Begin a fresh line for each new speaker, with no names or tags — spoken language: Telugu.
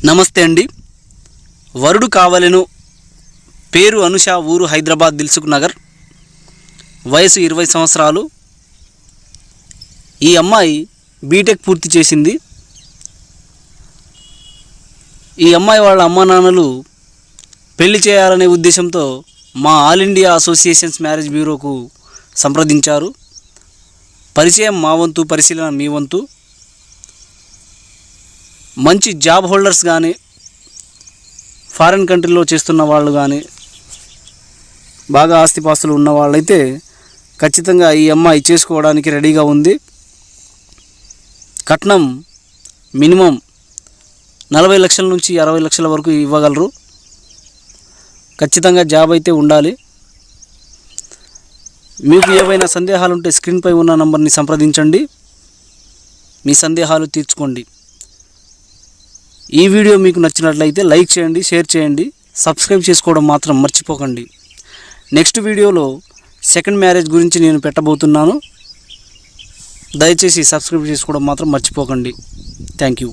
నమస్తే అండి. వరుడు కావలెను. పేరు అనుష, ఊరు హైదరాబాద్ దిల్సుఖ్ నగర్, వయసు 20 సంవత్సరాలు. ఈ అమ్మాయి బీటెక్ పూర్తి చేసింది. ఈ అమ్మాయి వాళ్ళ అమ్మా నాన్నలు పెళ్లి చేయాలనే ఉద్దేశంతో మా ఆల్ ఇండియా అసోసియేషన్స్ మ్యారేజ్ బ్యూరోకు సంప్రదించారు. పరిచయం మా వంతు, పరిశీలన మీ వంతు. మంచి జాబ్ హోల్డర్స్ కానీ, ఫారిన్ కంట్రీలో చేస్తున్న వాళ్ళు కానీ, బాగా ఆస్తిపాస్తులు ఉన్న వాళ్ళైతే ఖచ్చితంగా ఈ అమ్మాయి చేసుకోవడానికి రెడీగా ఉంది. కట్నం మినిమం 40 లక్షల నుంచి 60 లక్షల వరకు ఇవ్వగలరు. ఖచ్చితంగా జాబ్ అయితే ఉండాలి. మీకు ఏవైనా సందేహాలు ఉంటే స్క్రీన్పై ఉన్న నంబర్ని సంప్రదించండి. మీ సందేహాలు తీర్చుకోండి. ఈ వీడియో మీకు నచ్చినట్లయితే లైక్ చేయండి, షేర్ చేయండి, సబ్స్క్రైబ్ చేసుకోవడం మాత్రం మర్చిపోకండి. నెక్స్ట్ వీడియోలో సెకండ్ మ్యారేజ్ గురించి నేను పెట్టబోతున్నాను. దయచేసి సబ్స్క్రైబ్ చేసుకోవడం మాత్రం మర్చిపోకండి. Thank you.